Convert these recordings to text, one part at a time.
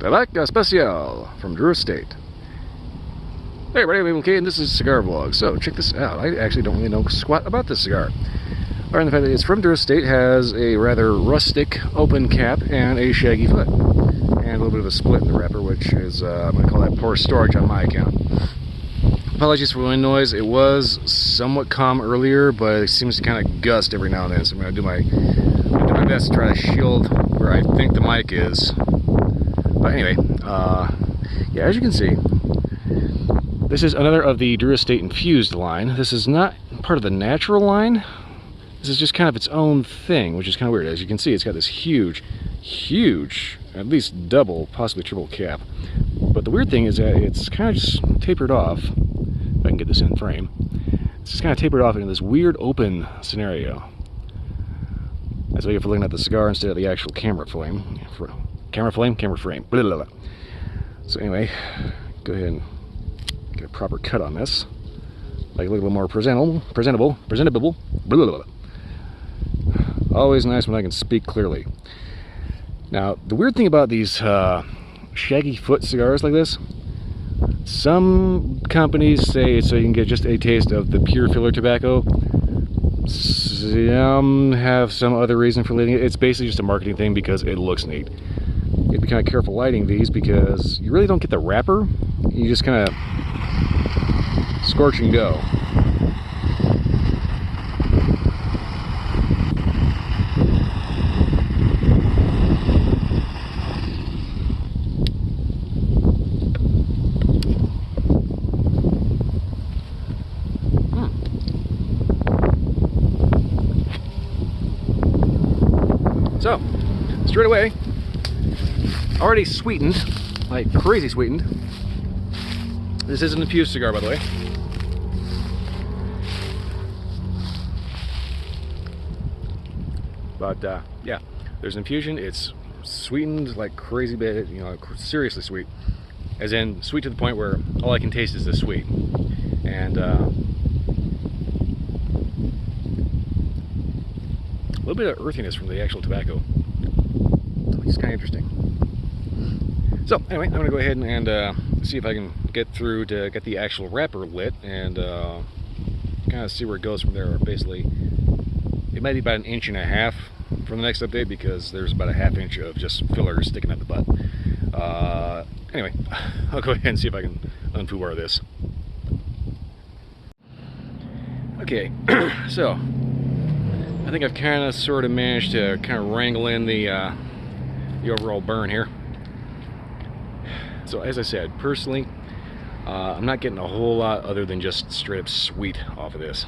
Tabak Especial from Drew Estate. Hey everybody, I'm okay, and this is Cigar Vlog. So check this out. I actually don't really know squat about this cigar. Other than the fact that it's from Drew Estate, has a rather rustic open cap and a shaggy foot. And a little bit of a split in the wrapper, which is, I'm going to call that poor storage on my account. Apologies for wind noise. It was somewhat calm earlier, but it seems to kind of gust every now and then. So I'm going to do my best to try to shield where I think the mic is. But anyway, yeah, as you can see, this is another of the Drew Estate infused line. This is not part of the natural line. This is just kind of its own thing, which is kind of weird. As you can see, it's got this huge, at least double, possibly triple cap. But the weird thing is that it's kind of just tapered off. If I can get this in frame. It's just kind of tapered off into this weird open scenario. That's why you're looking at the cigar instead of the actual camera frame. Camera frame. Blah, blah, blah. So anyway, go ahead and get a proper cut on this. Like a little bit more presentable. Blah, blah, blah. Always nice when I can speak clearly. Now, the weird thing about these shaggy foot cigars like this, some companies say it's so you can get just a taste of the pure filler tobacco. Some have some other reason for lighting it. It's basically just a marketing thing because it looks neat. You have to be kind of careful lighting these because you really don't get the wrapper. You just kind of scorch and go. So, straight away, already sweetened, like crazy sweetened. This is an infused cigar, by the way. But yeah, there's infusion. It's sweetened like crazy bit, you know, seriously sweet. As in, sweet to the point where all I can taste is this sweet. And a little bit of earthiness from the actual tobacco. It's kind of interesting. So anyway, I'm gonna go ahead and see if I can get through to get the actual wrapper lit and kind of see where it goes from there. Basically, it might be about 1.5 inches from the next update because there's about a 1/2 inch of just filler sticking out the butt. Anyway, I'll go ahead and see if I can unfoobar this. Okay, so I think I've kind of sort of managed to kind of wrangle in the overall burn here. So as I said, personally, I'm not getting a whole lot other than just straight up sweet off of this.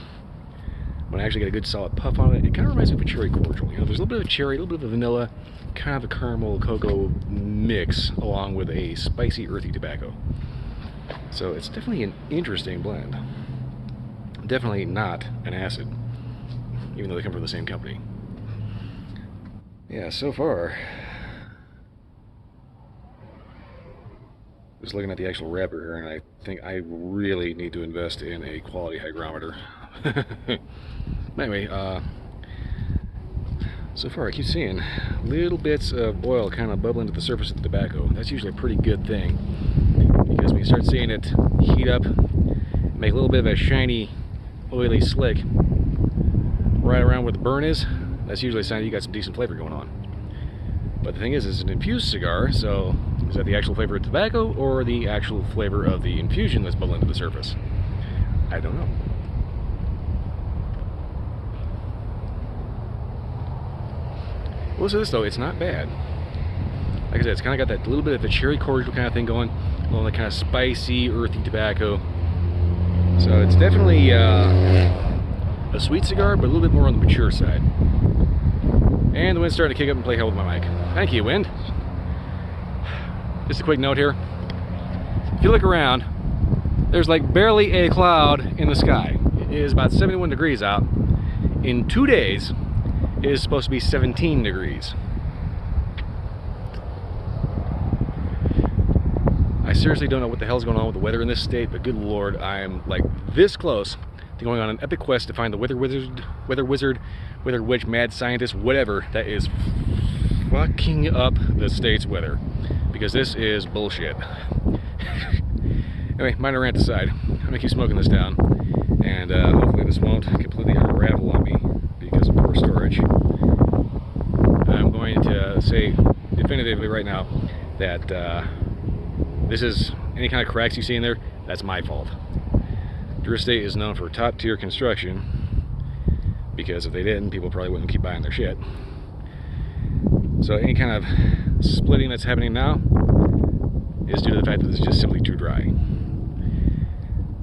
When I actually get a good solid puff on it, it kind of reminds me of a cherry cordial. You know, there's a little bit of cherry, a little bit of vanilla, kind of a caramel cocoa mix, along with a spicy earthy tobacco. So it's definitely an interesting blend. Definitely not an acid, even though they come from the same company. Yeah, so far, just looking at the actual wrapper here, and I think I really need to invest in a quality hygrometer. Anyway, so far I keep seeing little bits of oil kind of bubbling to the surface of the tobacco. That's usually a pretty good thing, because when you start seeing it heat up, make a little bit of a shiny, oily slick right around where the burn is, that's usually a sign that you got some decent flavor going on. But the thing is, it's an infused cigar, so is that the actual flavor of tobacco or the actual flavor of the infusion that's bubbling to the surface? I don't know. Well, so this though, it's not bad. Like I said, it's kind of got that little bit of a cherry cordial kind of thing going, a little kind of spicy, earthy tobacco. So it's definitely a sweet cigar, but a little bit more on the mature side. And the wind's starting to kick up and play hell with my mic. Thank you, wind. Just a quick note here. If you look around, there's like barely a cloud in the sky. It is about 71 degrees out. In 2 days, it is supposed to be 17 degrees. I seriously don't know what the hell's going on with the weather in this state, but good lord, I am like this close to going on an epic quest to find the weather wizard, weather witch, mad scientist, whatever that is fucking up the state's weather, because this is bullshit. Anyway, minor rant aside, I'm gonna keep smoking this down, and hopefully this won't completely unravel on me because of poor storage. I'm going to say definitively right now that this is any kind of cracks you see in there, that's my fault. Drew Estate is known for top tier construction, because if they didn't, people probably wouldn't keep buying their shit. So any kind of splitting that's happening now is due to the fact that it's just simply too dry.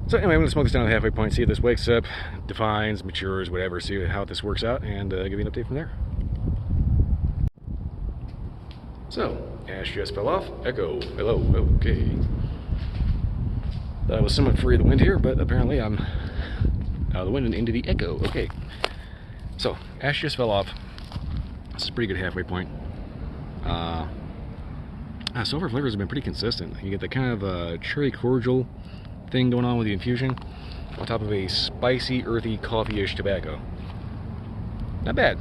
So anyway, I'm going to smoke this down to the halfway point, see if this wakes up, defines, matures, whatever, see how this works out, and give you an update from there. So, ash just fell off. Echo. Hello. Okay. Thought I was somewhat free of the wind here, but apparently I'm out of the wind and into the echo. Okay. So, ash just fell off. This is a pretty good halfway point. So far flavors have been pretty consistent. You get the kind of cherry cordial thing going on with the infusion on top of a spicy, earthy, coffee-ish tobacco. Not bad.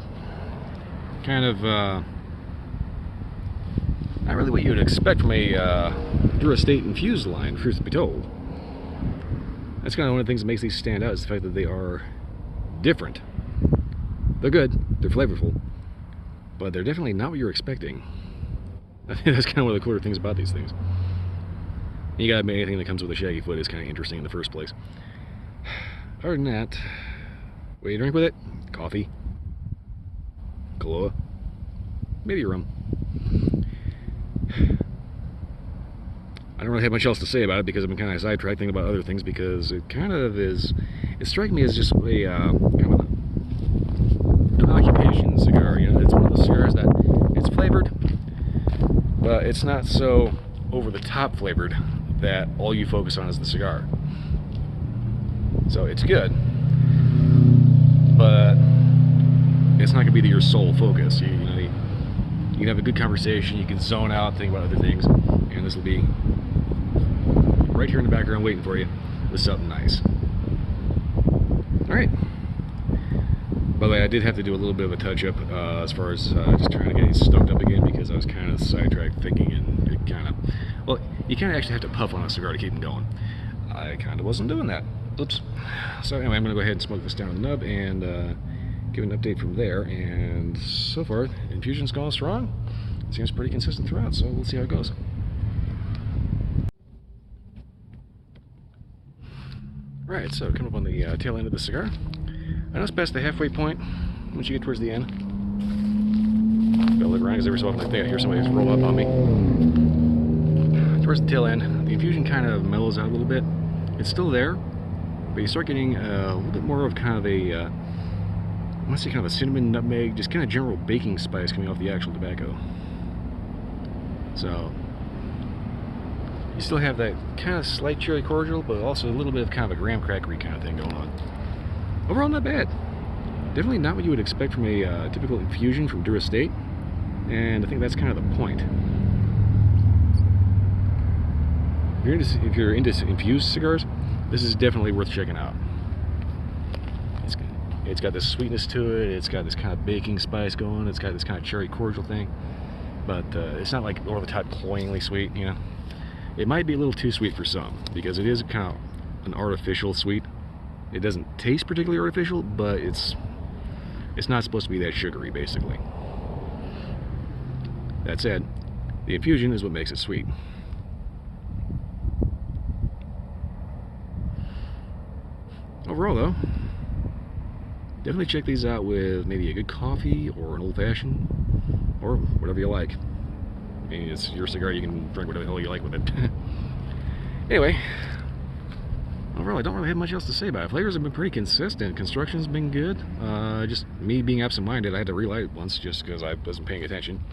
Kind of not really what you would expect from a Drew Estate infused line, truth be told. That's kind of one of the things that makes these stand out, is the fact that they are different. They're good, they're flavorful, but they're definitely not what you're expecting. I think that's kind of one of the cooler things about these things. You gotta admit, anything that comes with a shaggy foot is kind of interesting in the first place. Other than that, what do you drink with it? Coffee, Kahlua, maybe rum. I don't really have much else to say about it because I've been kind of sidetracked thinking about other things, because it kind of is, it strikes me as just a kind of an occupation cigar. You know, it's one of those cigars that it's flavored, but it's not so over the top flavored that all you focus on is the cigar. So it's good, but it's not going to be your sole focus. You can have a good conversation, you can zone out, think about other things, and this will be right here in the background waiting for you with something nice. Alright. By the way, I did have to do a little bit of a touch-up as far as just trying to get it stoked up again, because I was kind of sidetracked thinking, and it kind of, well, you kind of actually have to puff on a cigar to keep them going. I kind of wasn't doing that. Oops. So anyway, I'm going to go ahead and smoke this down the nub and give an update from there. And so far, infusion's going strong. It seems pretty consistent throughout, so we'll see how it goes. Right, so coming up on the tail end of the cigar. I know it's past the halfway point once you get towards the end. Gotta look around because every so often I hear somebody just roll up on me. Towards the tail end, the infusion kind of mellows out a little bit. It's still there, but you start getting a little bit more of kind of a, I want to say kind of a cinnamon, nutmeg, just kind of general baking spice coming off the actual tobacco. So, you still have that kind of slight cherry cordial, but also a little bit of kind of a graham crackery kind of thing going on. Overall, not bad. Definitely not what you would expect from a typical infusion from Drew Estate, and I think that's kind of the point. If you're into infused cigars, this is definitely worth checking out. It's got this sweetness to it, it's got this kind of baking spice going, it's got this kind of cherry cordial thing, but it's not like over the top cloyingly sweet, you know. It might be a little too sweet for some, because it is kind of an artificial sweet. It doesn't taste particularly artificial, but it's not supposed to be that sugary, basically. That said, the infusion is what makes it sweet. Overall, though, definitely check these out with maybe a good coffee or an old-fashioned, or whatever you like. I mean, it's your cigar, you can drink whatever the hell you like with it. Anyway, overall, I don't really have much else to say about it. Flavors have been pretty consistent. Construction's been good. Just me being absent-minded, I had to relight it once just because I wasn't paying attention.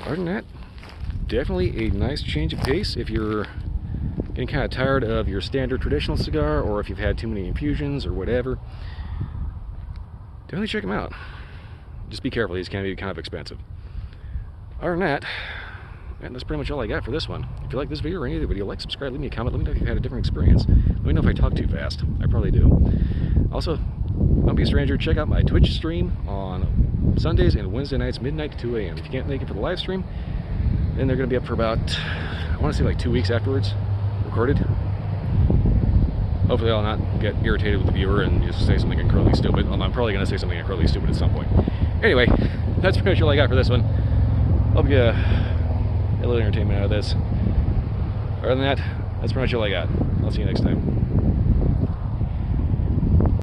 Other than that, definitely a nice change of pace if you're getting kind of tired of your standard traditional cigar, or if you've had too many infusions or whatever. Definitely check them out. Just be careful, these can be kind of expensive. Other than that, and that's pretty much all I got for this one. If you like this video or any other video, like, subscribe, leave me a comment, let me know if you've had a different experience. Let me know if I talk too fast. I probably do. Also, don't be a stranger, check out my Twitch stream on Sundays and Wednesday nights, midnight to 2 a.m. If you can't make it for the live stream, then they're going to be up for about, I want to say like 2 weeks afterwards, recorded. Hopefully I'll not get irritated with the viewer and just say something incredibly stupid. I'm probably going to say something incredibly stupid at some point. Anyway, that's pretty much all I got for this one. Hope you get a little entertainment out of this. Other than that, that's pretty much all I got. I'll see you next time.